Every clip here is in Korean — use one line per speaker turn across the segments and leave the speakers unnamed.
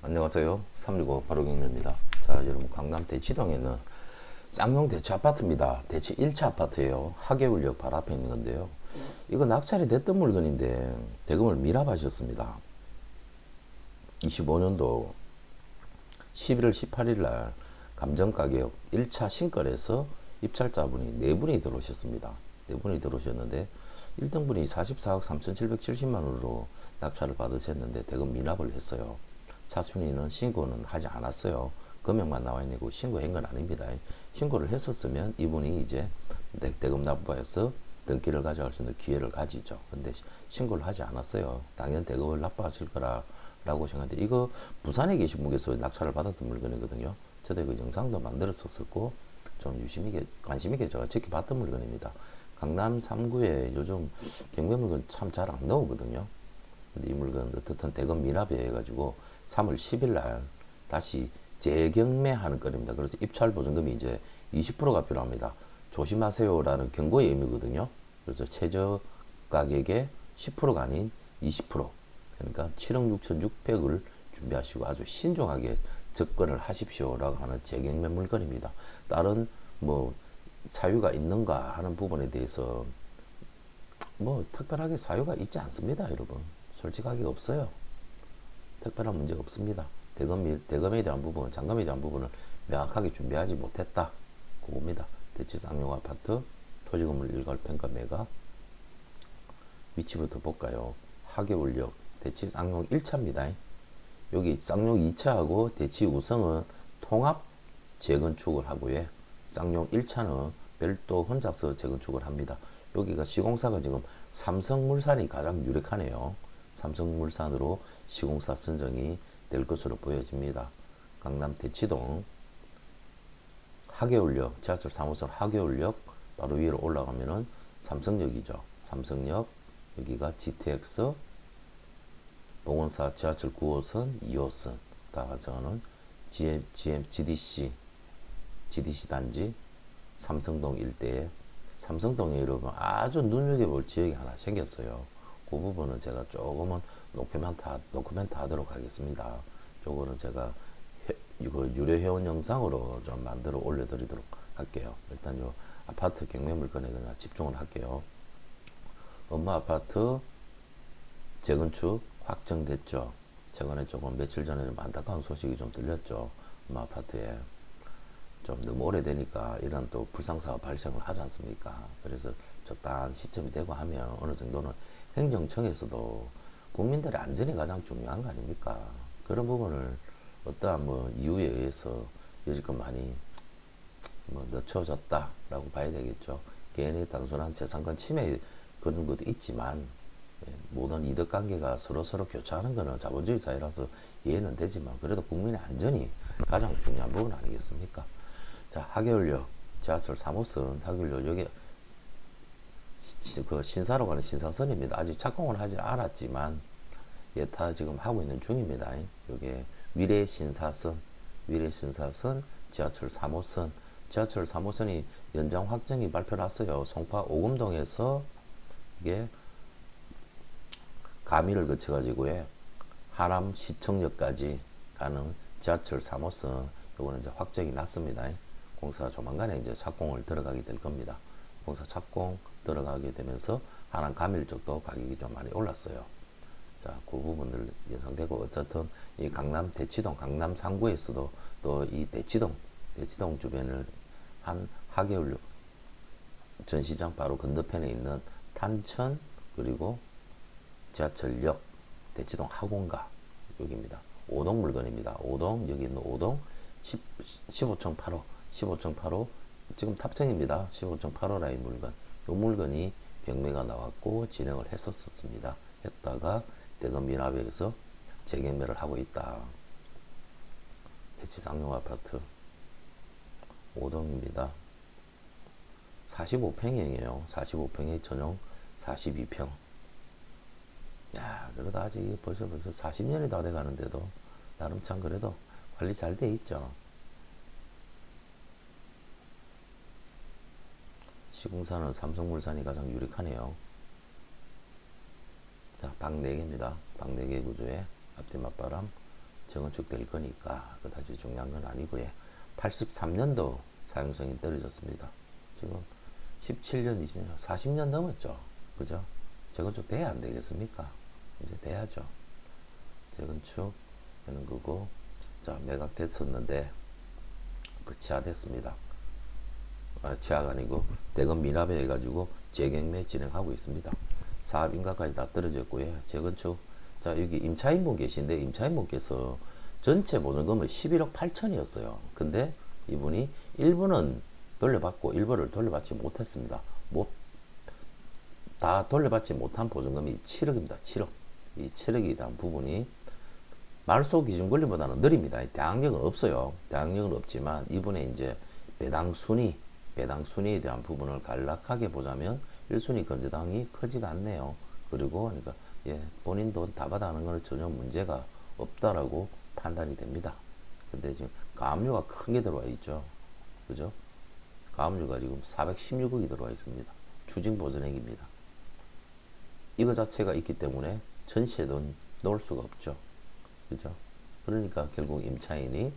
안녕하세요. 365 바로경례입니다. 자, 여러분 강남 대치동에 있는 쌍용 대치 아파트입니다. 대치 1차 아파트예요. 하계울역 바로 앞에 있는 건데요. 이거 낙찰이 됐던 물건인데 대금을 미납하셨습니다. 25년도 11월 18일 날 감정가격 1차 신걸에서 입찰자분이 4분이 들어오셨습니다. 4분이 들어오셨는데 1등분이 44억 3,770만 원으로 낙찰을 받으셨는데 대금 미납을 했어요. 차순위는 신고는 하지 않았어요. 금액만 나와 있는 거 신고한 건 아닙니다. 신고를 했었으면 이분이 이제 대금 납부해서 등기를 가져갈 수 있는 기회를 가지죠. 근데 신고를 하지 않았어요. 당연 대금을 납부하실 거라고 생각하는데 이거 부산에 계신 분께서 낙찰을 받았던 물건이거든요. 저도 그 영상도 만들었었고 좀 유심히 관심 있게 제가 지켜봤던 물건입니다. 강남 3구에 요즘 경매 물건 참 잘 안 나오거든요. 근데 이 물건 어떻든 대금 미납이 해가지고 3월 10일 날 다시 재경매하는 건입니다. 그래서 입찰 보증금이 이제 20%가 필요합니다. 조심하세요라는 경고의 의미거든요. 그래서 최저 가격의 10%가 아닌 20%. 그러니까 7억 6,600을 준비하시고 아주 신중하게 접근을 하십시오라고 하는 재경매 물건입니다. 다른 뭐 사유가 있는가 하는 부분에 대해서 뭐 특별하게 사유가 있지 않습니다, 여러분. 솔직하게 없어요. 특별한 문제 없습니다. 대금에 대한 부분, 잔금에 대한 부분을 명확하게 준비하지 못했다. 그겁니다. 대치 쌍용 아파트 토지건물 일괄 평가 매각 위치부터 볼까요? 하계울역 대치 쌍용 1차입니다. 여기 쌍용 2차하고 대치 우성은 통합 재건축을 하고요. 쌍용 1차는 별도 혼자서 재건축을 합니다. 여기가 시공사가 지금 삼성물산이 가장 유력하네요. 삼성물산으로 시공사 선정이 될 것으로 보여집니다. 강남 대치동 하계울역 지하철 3호선 하계울역 바로 위로 올라가면은 삼성역이죠. 삼성역 여기가 GTX 봉원사 지하철 9호선 2호선 다 저는 GDC 단지 삼성동 일대에 삼성동에 여러분 아주 눈여겨볼 지역이 하나 생겼어요. 그 부분은 제가 조금은 노코멘트 하도록 하겠습니다. 요거는 제가 이거 유료 회원 영상으로 좀 만들어 올려드리도록 할게요. 일단 요 아파트 경매 물건에 그냥 집중을 할게요. 엄마 아파트 재건축 확정됐죠. 최근에 조금 며칠 전에 좀 안타까운 소식이 좀 들렸죠. 엄마 아파트에 좀 너무 오래되니까 이런 또 불상사가 발생을 하지 않습니까? 그래서 적당한 시점이 되고 하면 어느 정도는 행정청에서도 국민들의 안전이 가장 중요한 거 아닙니까? 그런 부분을 어떠한 뭐 이유에 의해서 여지껏 많이 뭐 늦춰졌다라고 봐야 되겠죠. 개인의 단순한 재산권 침해 그런 것도 있지만 모든 이득 관계가 서로 교차하는 것은 자본주의 사회라서 이해는 되지만 그래도 국민의 안전이 가장 중요한 부분 아니겠습니까? 자, 하계울역 지하철 3호선 하계울역 여기 그 신사로 가는 신사선입니다. 아직 착공을 하지 않았지만 예타 지금 하고 있는 중입니다. 이게 위례신사선 지하철 3호선 지하철 3호선이 연장 확정이 발표났어요. 송파 오금동에서 이게 가미를 거쳐가지고 하남 시청역까지 가는 지하철 3호선 요거는 이제 확정이 났습니다. 공사가 조만간에 이제 착공을 들어가게 될 겁니다. 공사 착공 들어가게 되면서 하남 가밀 쪽도 가격이 좀 많이 올랐어요. 자, 그 부분들 예상되고 어쨌든 이 강남 대치동 강남 3구에서도 또 이 대치동 주변을 한 하계울역 전시장 바로 건너편에 있는 탄천 그리고 지하철역 대치동 학원가 여기입니다. 5동 물건입니다. 5동 여기 있는 5동 15층 8호 지금 탑층입니다. 15층 8호 라인 물건 이 물건이 경매가 나왔고 진행을 했었습니다. 했다가 대금 미납에서 재경매를 하고 있다. 대치 쌍용 아파트 5동입니다. 45평이에요. 45평에 전용 42평. 야, 그러다 아직 벌써 40년이 다 돼가는데도 나름 참 그래도 관리 잘 돼 있죠. 시공사는 삼성물산이 가장 유력하네요. 자, 방 4개입니다. 방 4개 구조에 앞뒤 맞바람 재건축 될 거니까 그다지 중요한 건 아니고요. 83년도 사용성이 떨어졌습니다. 지금 17년, 20년, 40년 넘었죠. 그죠? 재건축 돼야 안 되겠습니까? 이제 돼야죠. 재건축 되는 거고, 자, 매각 됐었는데, 그 취하됐습니다. 취하가 아니고, 대검 미납에 해가지고 재경매 진행하고 있습니다. 사업 인가까지 다 떨어졌고요. 재건축, 자, 여기 임차인분 계신데, 임차인분께서 전체 보증금은 11억 8천이었어요. 근데 이분이 일부는 돌려받고 일부를 돌려받지 못했습니다. 다 돌려받지 못한 보증금이 7억입니다. 7억. 이 7억에 대한 부분이 말소 기준 권리보다는 느립니다. 대항력은 없어요. 대항력은 없지만 이분의 이제 배당 순위에 대한 부분을 간략하게 보자면 1순위 건재당이 크지가 않네요. 그리고 그러니까 본인 돈 다 받아가는 거는 전혀 문제가 없다라고 판단이 됩니다. 근데 지금 가압류가 큰 게 들어와 있죠. 그죠? 가압류가 지금 416억이 들어와 있습니다. 추징 보전액입니다. 이거 자체가 있기 때문에 전세돈 넣을 수가 없죠. 그죠? 그러니까 결국 임차인이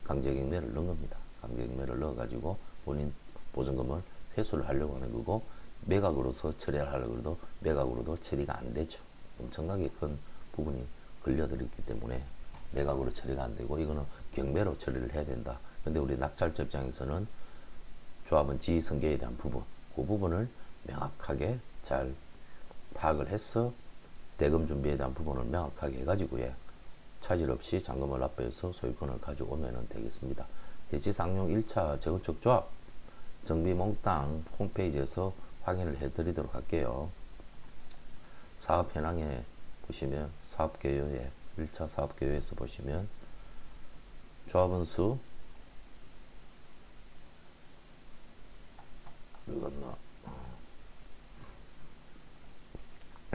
강제경매를 넣은 겁니다. 강제경매를 넣어가지고 본인 보증금을 회수를 하려고 하는 거고, 매각으로서 처리를 하려고 해도 매각으로도 처리가 안 되죠. 엄청나게 큰 부분이 걸려들었기 때문에 매각으로 처리가 안 되고, 이거는 경매로 처리를 해야 된다. 근데 우리 낙찰자 입장에서는 조합원 지휘승계에 대한 부분, 그 부분을 명확하게 잘 파악을 해서 대금 준비에 대한 부분을 명확하게 해가지고 차질 없이 잔금을 납부해서 소유권을 가져오면 되겠습니다. 대지 쌍용 1차 재건축 조합 정비 몽땅 홈페이지에서 확인을 해드리도록 할게요. 사업 현황에 보시면 사업개요에 1차 사업개요에서 보시면 조합원 수 읽었나?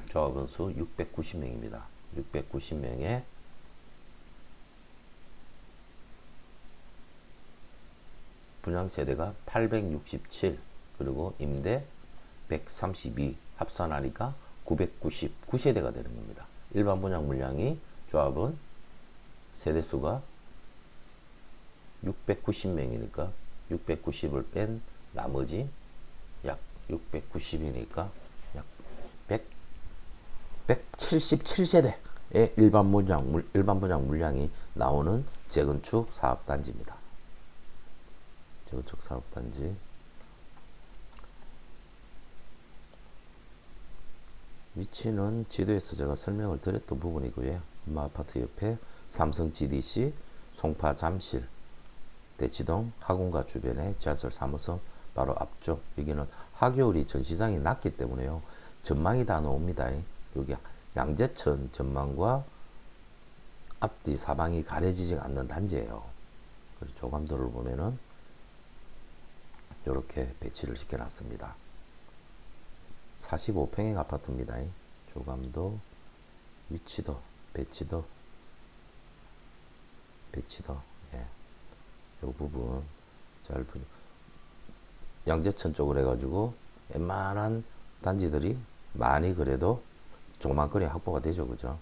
조합원 수 690명입니다. 690명에 분양 세대가 867, 그리고 임대 132 합산하니까 999세대가 되는 겁니다. 일반 분양 물량이 조합은 세대수가 690명이니까 690을 뺀 나머지 약 690이니까 약 177세대의 일반 분양 물량이 나오는 재건축 사업단지입니다. 재건축 사업단지 위치는 지도에서 제가 설명을 드렸던 부분이고요. 아파트 옆에 삼성 GDC, 송파 잠실, 대치동 학원가 주변에 지하철 3호선 바로 앞쪽. 여기는 하교리 전시장이 낮기 때문에요. 전망이 다 나옵니다. 여기 양재천 전망과 앞뒤 사방이 가려지지 않는 단지예요. 조감도를 보면은 이렇게 배치를 시켜놨습니다. 45평형 아파트입니다. 조감도, 위치도, 배치도, 이 부분 잘 보죠. 양재천 쪽으로 해가지고 웬만한 단지들이 많이 그래도 조그만거리 확보가 되죠. 그죠?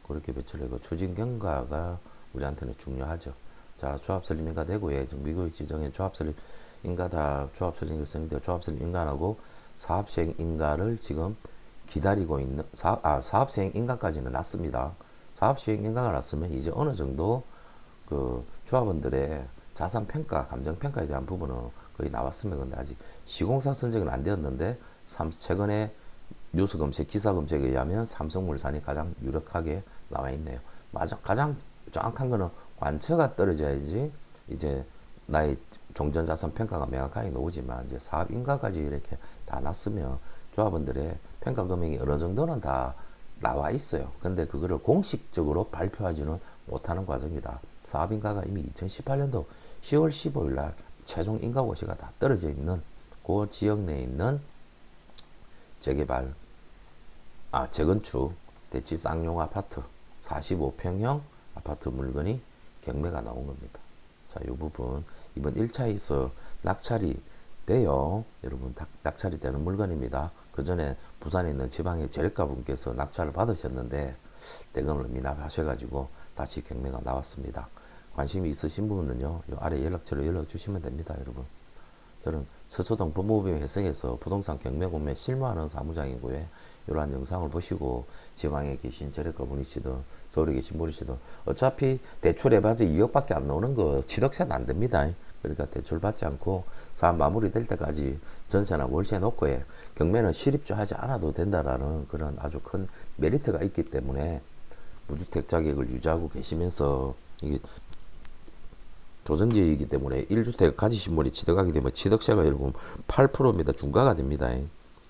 그렇게 배치를 하고 추진 경과가 우리한테는 중요하죠. 자, 조합 설립 인가 되고요. 지금 미국 지정의 조합 설립 인가다, 조합 설립 조합 설립 인가하고 사업 시행 인가를 지금 기다리고 있는 사업 시행 인가까지는 났습니다. 사업 시행 인가가 났으면 이제 어느 정도 그 조합원들의 자산 평가, 감정 평가에 대한 부분은 거의 나왔으면, 근데 아직 시공사 선정은 안 되었는데 최근에 뉴스 검색, 기사 검색에 의하면 삼성물산이 가장 유력하게 나와 있네요. 가장 정확한 거는 관처가 떨어져야지 이제 나의 종전자산 평가가 명확하게 나오지만, 이제 사업 인가까지 이렇게 다 났으면 조합원들의 평가 금액이 어느 정도는 다 나와 있어요. 근데 그거를 공식적으로 발표하지는 못하는 과정이다. 사업 인가가 이미 2018년도 10월 15일 날 최종 인가 고시가 다 떨어져 있는 그 지역 내에 있는 재건축 대치 쌍용 아파트 45평형 아파트 물건이 경매가 나온 겁니다. 자, 이 부분 이번 1차에서 낙찰이 돼요. 여러분, 낙찰이 되는 물건입니다. 그 전에 부산에 있는 지방의 재력가 분께서 낙찰을 받으셨는데 대금을 미납하셔가지고 다시 경매가 나왔습니다. 관심이 있으신 분은요, 요 아래 연락처로 연락 주시면 됩니다, 여러분. 저는 서초동 법무법인 회생에서 부동산 경매 공매 실무하는 사무장이고요. 이러한 영상을 보시고 지방에 계신 저래가 분이시든 서울에 계신 분이시든 어차피 대출 해봐지 2억밖에 안 나오는 거 취득세는 안 됩니다. 그러니까 대출 받지 않고 사업 마무리될 때까지 전세나 월세 놓고 경매는 실입주 하지 않아도 된다라는 그런 아주 큰 메리트가 있기 때문에 무주택 자격을 유지하고 계시면서 이게 조정지이기 때문에 1주택 가지신 분이 취득하게 되면 취득세가 여러분 8%입니다. 중과가 됩니다.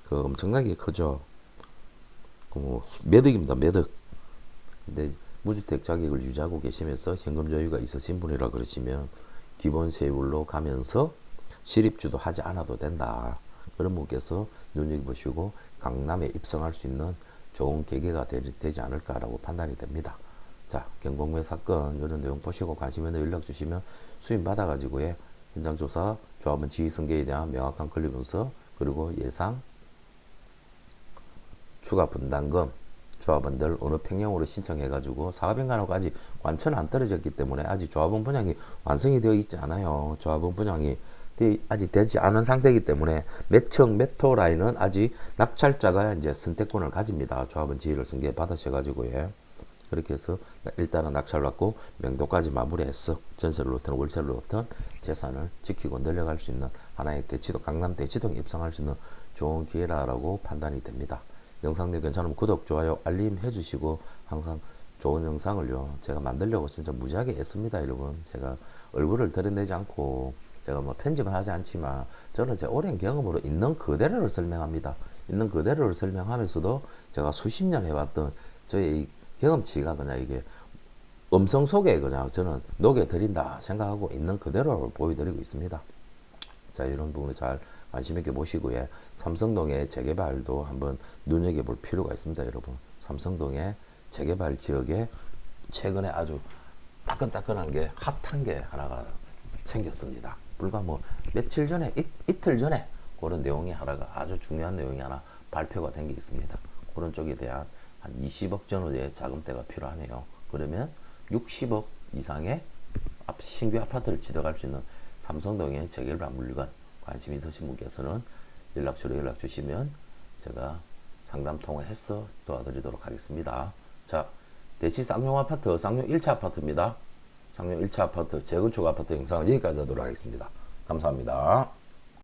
그 엄청나게 크죠. 그 매득입니다. 매득. 근데 무주택 자격을 유지하고 계시면서 현금 여유가 있으신 분이라 그러시면 기본 세율로 가면서 실입주도 하지 않아도 된다. 그런 분께서 눈여겨보시고 강남에 입성할 수 있는 좋은 계기가 되지 않을까라고 판단이 됩니다. 자, 경공매 사건 이런 내용 보시고 관심 있는 연락 주시면 수임 받아가지고 현장 조사, 조합원 지휘 승계에 대한 명확한 권리 분석, 그리고 예상 추가 분담금 조합원들 어느 평형으로 신청해가지고 사업인간하고 아직 완전 안 떨어졌기 때문에 아직 조합원 분양이 완성이 되어 있지 않아요. 조합원 분양이 아직 되지 않은 상태이기 때문에 매청 매토 라인은 아직 낙찰자가 이제 선택권을 가집니다. 조합원 지휘를 승계 받으셔가지고요. 그렇게 해서 일단은 낙찰 받고 명도까지 마무리했어. 전세를 놓든 월세를 놓든 재산을 지키고 늘려갈 수 있는 하나의 대치동, 강남 대치동에 입성할 수 있는 좋은 기회라고 판단이 됩니다. 영상 내용 괜찮으면 구독, 좋아요, 알림 해주시고 항상 좋은 영상을요 제가 만들려고 진짜 무지하게 애씁니다. 여러분, 제가 얼굴을 드러내지 않고 제가 뭐 편집은 하지 않지만 저는 제 오랜 경험으로 있는 그대로를 설명합니다. 있는 그대로를 설명하면서도 제가 수십 년 해왔던 저의 경험치가 그냥 이게 음성 속에 그냥 저는 녹여드린다 생각하고 있는 그대로 보여드리고 있습니다. 자, 이런 부분을 잘 관심 있게 보시고요. 삼성동의 재개발도 한번 눈여겨볼 필요가 있습니다, 여러분. 삼성동의 재개발 지역에 최근에 아주 따끈따끈한 게 핫한 게 하나가 생겼습니다. 불과 뭐 며칠 전에 이틀 전에 그런 내용이 하나가 아주 중요한 내용이 하나 발표가 된 게 있습니다. 그런 쪽에 대한 한 20억 전후의 자금대가 필요하네요. 그러면 60억 이상의 신규 아파트를 취득할 수 있는 삼성동의 재개발 물건 관심 있으신 분께서는 연락처로 연락 주시면 제가 상담 통화해서 도와드리도록 하겠습니다. 자, 대치 쌍용 아파트, 쌍용 1차 아파트입니다. 쌍용 1차 아파트, 재건축 아파트 영상은 여기까지 하도록 하겠습니다. 감사합니다.